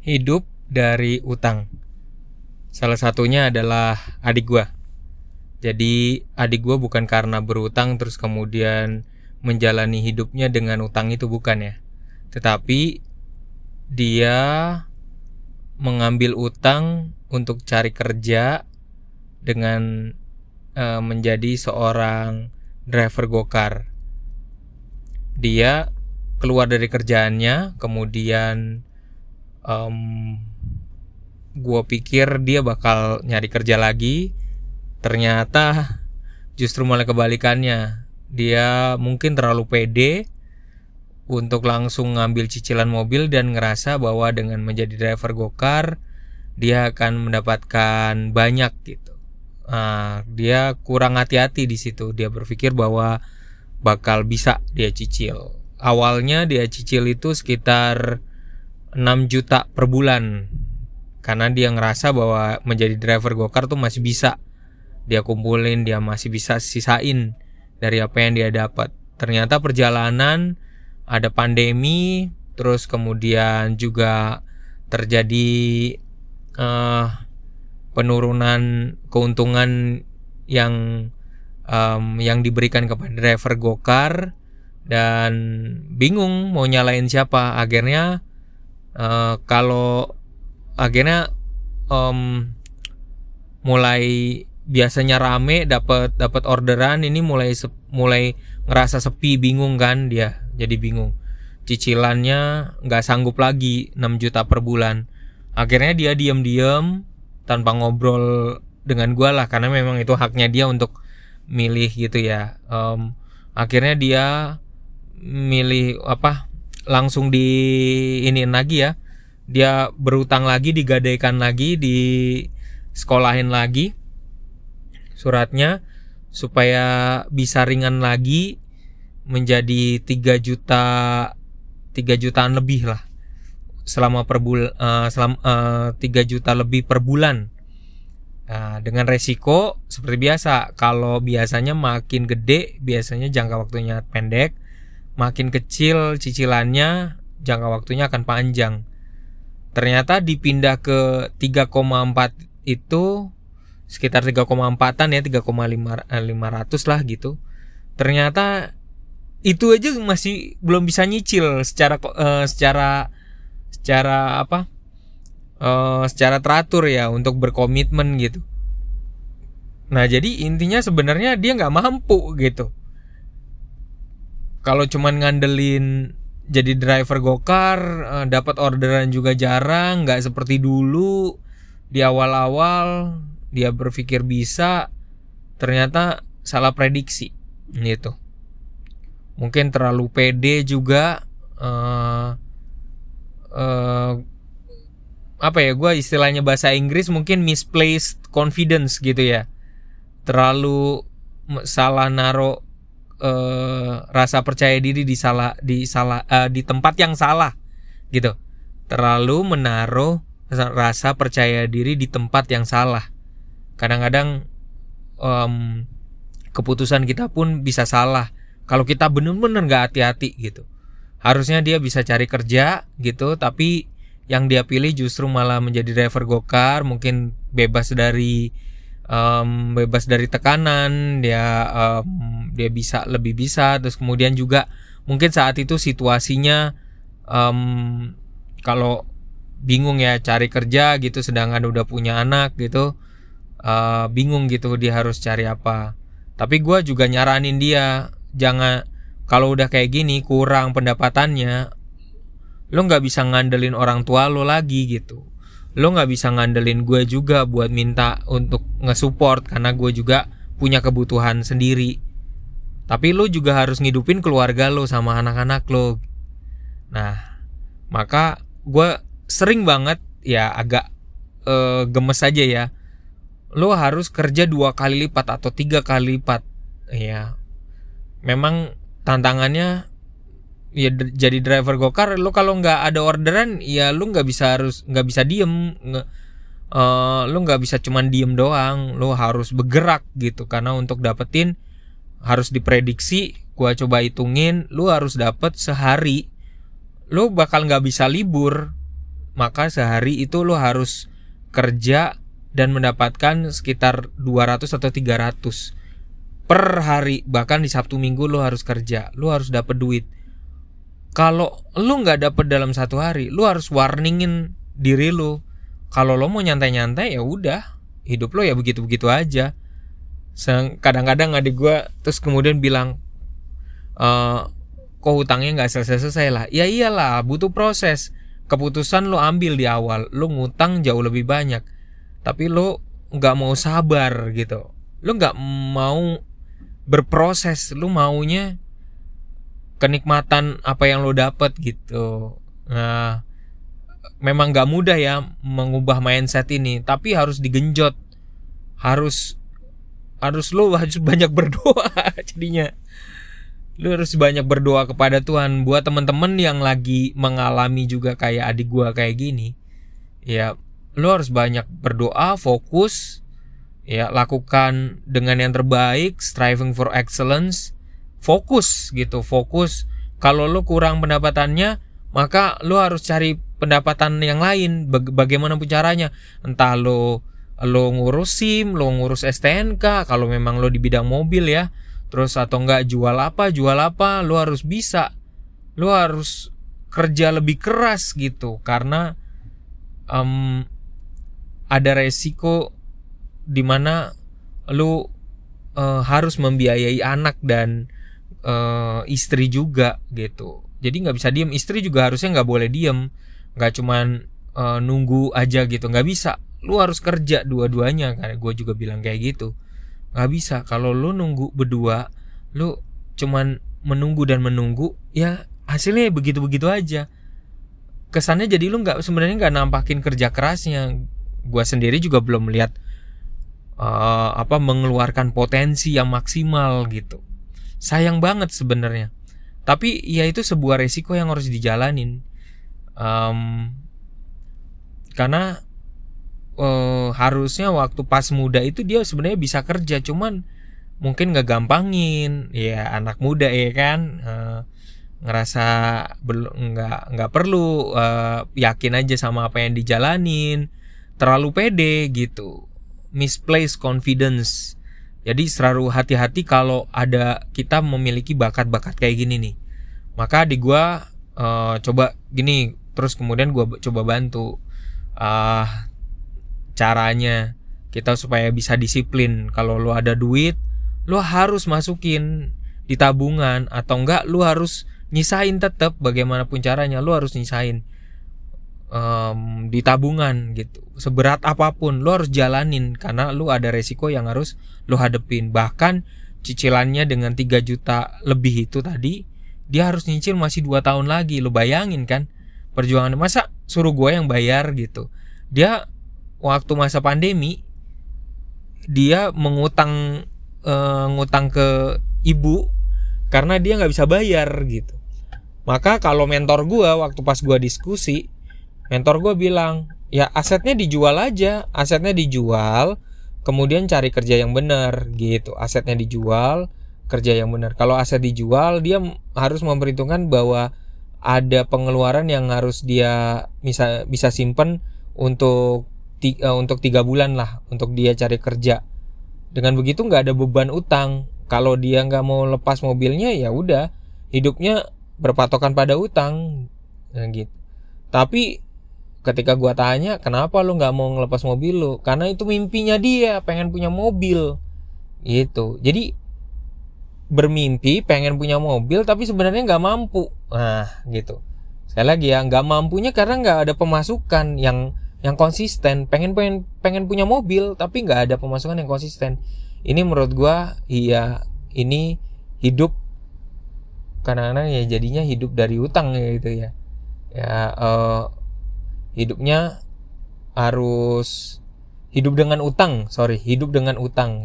hidup dari utang. Salah satunya adalah adik gua. Jadi adik gua bukan karena berutang terus kemudian menjalani hidupnya dengan utang, itu bukan ya. Tetapi dia mengambil utang untuk cari kerja dengan menjadi seorang driver gokar. Dia keluar dari kerjaannya, kemudian gue pikir dia bakal nyari kerja lagi. Ternyata justru malah kebalikannya. Dia mungkin terlalu pede untuk langsung ngambil cicilan mobil dan ngerasa bahwa dengan menjadi driver gokar dia akan mendapatkan banyak gitu. Dia kurang hati-hati di situ. Dia berpikir bahwa bakal bisa dia cicil. Awalnya dia cicil itu sekitar 6 juta per bulan, karena dia ngerasa bahwa menjadi driver gokar tuh masih bisa dia kumpulin, dia masih bisa sisain dari apa yang dia dapat. Ternyata perjalanan ada pandemi, terus kemudian juga terjadi penurunan keuntungan yang diberikan kepada driver gokar, dan bingung mau nyalain siapa. Akhirnya mulai biasanya rame dapat orderan, ini mulai ngerasa sepi, bingung kan dia. Jadi bingung. Cicilannya nggak sanggup lagi 6 juta per bulan. Akhirnya dia diam-diam tanpa ngobrol dengan gue lah, karena memang itu haknya dia untuk milih gitu ya. Akhirnya dia milih langsung di iniin lagi ya. Dia berutang lagi, digadaikan lagi, di sekolahin lagi suratnya supaya bisa ringan lagi menjadi 3 jutaan lebih lah selama 3 juta lebih per bulan. Dengan resiko seperti biasa, kalau biasanya makin gede biasanya jangka waktunya pendek, makin kecil cicilannya jangka waktunya akan panjang. Ternyata dipindah ke 3,4 itu sekitar 3,4an ya, 3,500 lah gitu. Ternyata itu aja masih belum bisa nyicil secara teratur ya, untuk berkomitmen gitu. Nah, jadi intinya sebenarnya dia nggak mampu gitu. Kalau cuman ngandelin jadi driver gokar, dapat orderan juga jarang, nggak seperti dulu. Di awal-awal dia berpikir bisa, ternyata salah prediksi gitu. Mungkin terlalu pede juga. Gue istilahnya bahasa Inggris mungkin misplaced confidence gitu ya. Terlalu salah naruh rasa percaya diri di tempat yang salah gitu. Terlalu menaruh rasa percaya diri di tempat yang salah. Kadang-kadang keputusan kita pun bisa salah kalau kita benar-benar nggak hati-hati gitu. Harusnya dia bisa cari kerja gitu, tapi yang dia pilih justru malah menjadi driver gokar. Mungkin bebas dari tekanan, dia lebih bisa. Terus kemudian juga mungkin saat itu situasinya kalau bingung ya cari kerja gitu, sedangkan udah punya anak gitu, bingung gitu dia harus cari apa. Tapi gue juga nyaranin dia, jangan, kalau udah kayak gini kurang pendapatannya, lo nggak bisa ngandelin orang tua lo lagi gitu. Lo nggak bisa ngandelin gue juga buat minta untuk nge-support, karena gue juga punya kebutuhan sendiri. Tapi lo juga harus ngidupin keluarga lo sama anak-anak lo. Nah, maka gue sering banget ya agak gemes aja ya. Lo harus kerja 2 kali lipat atau 3 kali lipat. Ya, memang tantangannya ya jadi driver gokar. Lo kalau nggak ada orderan ya lo nggak bisa diem. Lo nggak bisa cuman diem doang. Lo harus bergerak gitu, karena untuk dapetin harus diprediksi. Gua coba hitungin, lo harus dapet sehari lo bakal nggak bisa libur. maka sehari itu lo harus kerja dan mendapatkan sekitar 200 atau 300 per hari. Bahkan di Sabtu Minggu lo harus kerja, lo harus dapat duit. Kalau lo nggak dapat dalam satu hari, lo harus warningin diri lo. Kalau lo mau nyantai-nyantai ya udah, hidup lo ya begitu-begitu aja. Kadang-kadang adik gue terus kemudian bilang, kok hutangnya nggak selesai-selesai lah. Ya iyalah, butuh proses. Keputusan lo ambil di awal, lo ngutang jauh lebih banyak, tapi lo nggak mau sabar gitu. Lo nggak mau berproses, lo maunya kenikmatan apa yang lo dapat gitu. Nah, memang nggak mudah ya mengubah mindset ini, tapi harus digenjot. Harus lo harus banyak berdoa jadinya. Lu harus banyak berdoa kepada Tuhan. Buat teman-teman yang lagi mengalami juga kayak adik gua kayak gini, ya lu harus banyak berdoa, fokus, ya lakukan dengan yang terbaik, striving for excellence, fokus gitu, fokus. Kalau lu kurang pendapatannya, maka lu harus cari pendapatan yang lain. Bagaimanapun caranya, entah lu ngurus SIM, lu ngurus STNK, kalau memang lu di bidang mobil ya. Terus atau enggak jual apa, lu harus bisa. Lu harus kerja lebih keras gitu. Karena ada resiko dimana lu harus membiayai anak dan istri juga gitu. Jadi gak bisa diem. Istri juga harusnya gak boleh diem. Gak cuman nunggu aja gitu. Gak bisa. Lu harus kerja dua-duanya. Karena gue juga bilang kayak gitu. Gak bisa, kalau lu nunggu berdua, lu cuman menunggu dan menunggu, ya hasilnya begitu-begitu aja. Kesannya jadi lu sebenarnya nggak nampakin kerja kerasnya. Gua sendiri juga belum melihat mengeluarkan potensi yang maksimal gitu. Sayang banget sebenarnya. Tapi ya itu sebuah resiko yang harus dijalanin. Karena harusnya waktu pas muda itu dia sebenarnya bisa kerja, cuman mungkin nggak gampangin ya, anak muda ya kan, ngerasa nggak perlu, yakin aja sama apa yang dijalanin, terlalu pede gitu, misplaced confidence. Jadi selalu hati-hati kalau ada kita memiliki bakat-bakat kayak gini nih. Maka di gua coba gini, terus kemudian gua coba bantu caranya kita supaya bisa disiplin. Kalau lu ada duit, lu harus masukin di tabungan, atau enggak lu harus nyisain tetap. Bagaimanapun caranya lu harus nyisain di tabungan gitu. Seberat apapun lu harus jalanin, karena lu ada resiko yang harus lu hadepin. Bahkan cicilannya dengan 3 juta lebih itu tadi, dia harus nyicil masih 2 tahun lagi. Lu bayangin kan perjuangan. Masa suruh gue yang bayar gitu. Dia waktu masa pandemi dia ngutang ke ibu karena dia nggak bisa bayar gitu. Maka kalau mentor gue waktu pas gue diskusi, mentor gue bilang, ya asetnya dijual aja, kemudian cari kerja yang benar gitu. Asetnya dijual, kerja yang benar. Kalau aset dijual, dia harus memperhitungkan bahwa ada pengeluaran yang harus dia bisa simpen untuk 3 bulan lah, untuk dia cari kerja. Dengan begitu nggak ada beban utang. Kalau dia nggak mau lepas mobilnya, ya udah hidupnya berpatokan pada utang, gitu. Tapi ketika gua tanya, kenapa lu nggak mau ngelepas mobil lu? Karena itu mimpinya dia, pengen punya mobil, gitu. Jadi bermimpi pengen punya mobil, tapi sebenarnya nggak mampu. Nah, gitu. Sekali lagi ya, nggak mampunya karena nggak ada pemasukan yang konsisten. Pengen punya mobil tapi nggak ada pemasukan yang konsisten. Ini menurut gua, iya, ini hidup kadang-kadang ya jadinya hidup dari utang gitu ya. Hidupnya harus hidup dengan utang.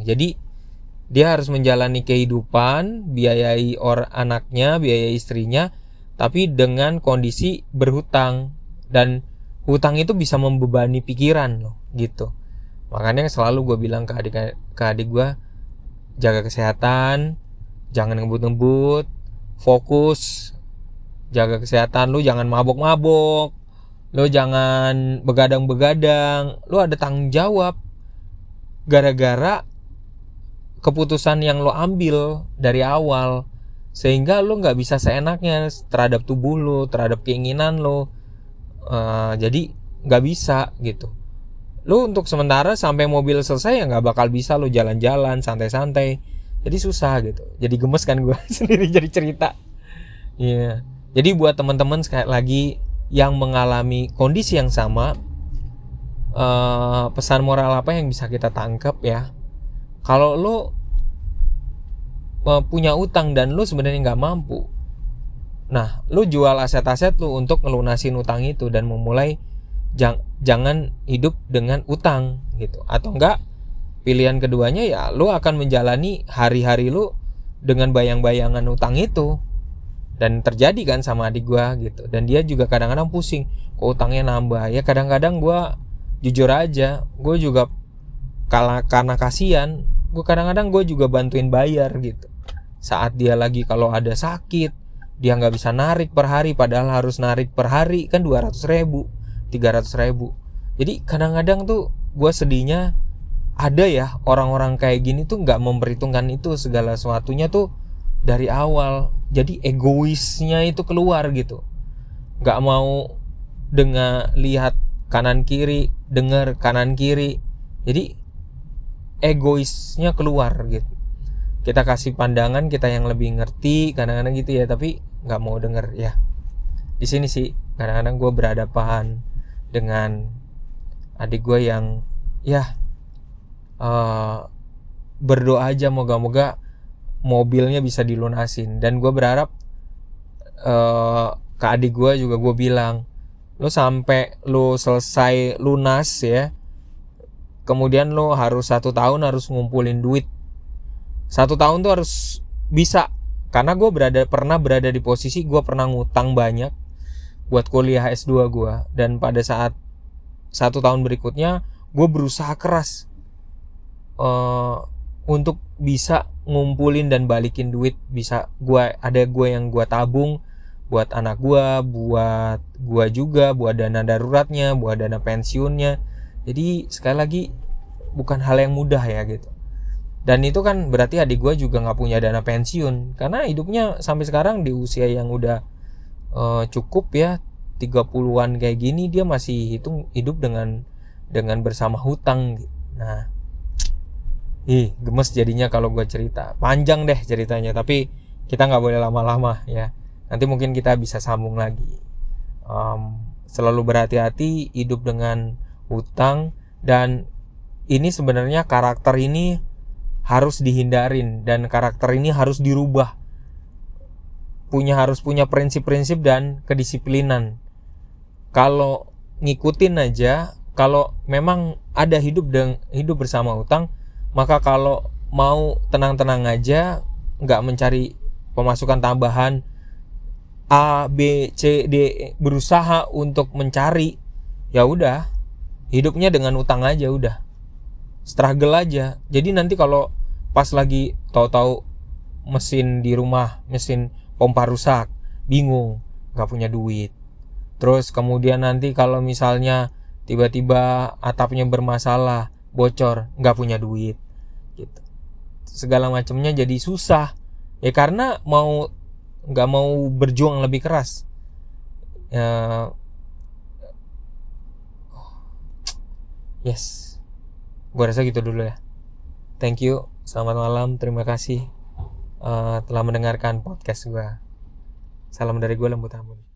Jadi dia harus menjalani kehidupan, biayai anaknya, biayai istrinya, tapi dengan kondisi berhutang. Dan hutang itu bisa membebani pikiran loh, gitu. Makanya selalu gue bilang ke adik gue, jaga kesehatan, jangan ngebut-ngebut, fokus, jaga kesehatan lu, jangan mabok-mabok, Lo jangan begadang-begadang. Lo ada tanggung jawab. Gara-gara keputusan yang lo ambil dari awal, sehingga lo nggak bisa seenaknya terhadap tubuh lo, terhadap keinginan lo. Jadi nggak bisa gitu. Lo untuk sementara sampai mobil selesai ya nggak bakal bisa lo jalan-jalan santai-santai. Jadi susah gitu. Jadi gemes kan gue sendiri jadi cerita. Iya. Jadi buat teman-teman sekali lagi yang mengalami kondisi yang sama, pesan moral apa yang bisa kita tangkap ya? Kalau lo punya utang dan lo sebenarnya nggak mampu, nah lo jual aset-aset lo untuk ngelunasin utang itu dan memulai jangan hidup dengan utang gitu. Atau enggak, pilihan keduanya ya lo akan menjalani hari-hari lo dengan bayang-bayangan utang itu. Dan terjadi kan sama adik gue gitu. Dan dia juga kadang-kadang pusing, kok utangnya nambah. Ya kadang-kadang gue jujur aja, gue juga karena kasihan, gue kadang-kadang gue juga bantuin bayar gitu. Saat dia lagi kalau ada sakit, dia nggak bisa narik per hari, padahal harus narik per hari kan 200.000, 300.000. Jadi kadang-kadang tuh gue sedihnya, ada ya orang-orang kayak gini tuh nggak memperhitungkan itu segala sesuatunya tuh dari awal. Jadi egoisnya itu keluar gitu, nggak mau lihat kanan kiri, dengar kanan kiri. Jadi egoisnya keluar gitu. Kita kasih pandangan kita yang lebih ngerti kadang-kadang gitu ya, tapi nggak mau denger ya. Di sini sih kadang-kadang gue berhadapan dengan adik gue yang ya berdoa aja moga-moga mobilnya bisa dilunasin. Dan gue berharap ke adik gue juga gue bilang, lo sampai lo selesai lunas ya, kemudian lo harus 1 tahun harus ngumpulin duit. 1 tahun tuh harus bisa. Karena gue pernah berada di posisi gue pernah ngutang banyak buat kuliah S2 gue. Dan pada saat 1 tahun berikutnya gue berusaha keras untuk bisa ngumpulin dan balikin duit. Bisa gue yang gue tabung buat anak gue, buat gue juga, buat dana daruratnya, buat dana pensiunnya. Jadi sekali lagi bukan hal yang mudah ya gitu. Dan itu kan berarti adik gue juga nggak punya dana pensiun, karena hidupnya sampai sekarang di usia yang udah cukup ya 30-an kayak gini, dia masih hidup dengan bersama hutang. Nah, gemes jadinya kalau gue cerita. Panjang deh ceritanya, tapi kita nggak boleh lama-lama ya. Nanti mungkin kita bisa sambung lagi. Selalu berhati-hati hidup dengan hutang, dan ini sebenarnya karakter ini harus dihindarin dan karakter ini harus dirubah. Harus punya prinsip-prinsip dan kedisiplinan. Kalau ngikutin aja, kalau memang ada hidup bersama hutang, maka kalau mau tenang-tenang aja, nggak mencari pemasukan tambahan A, B, C, D, berusaha untuk mencari, ya udah hidupnya dengan utang aja udah. Struggle aja. Jadi nanti kalau pas lagi tahu-tahu mesin di rumah, mesin pompa rusak, bingung, nggak punya duit. Terus kemudian nanti kalau misalnya tiba-tiba atapnya bermasalah, bocor, nggak punya duit, gitu. Segala macamnya jadi susah. Ya karena nggak mau berjuang lebih keras. Yes. Gue rasa gitu dulu ya. Thank you, selamat malam, terima kasih telah mendengarkan podcast gue. Salam dari gue, Lembut Ambon.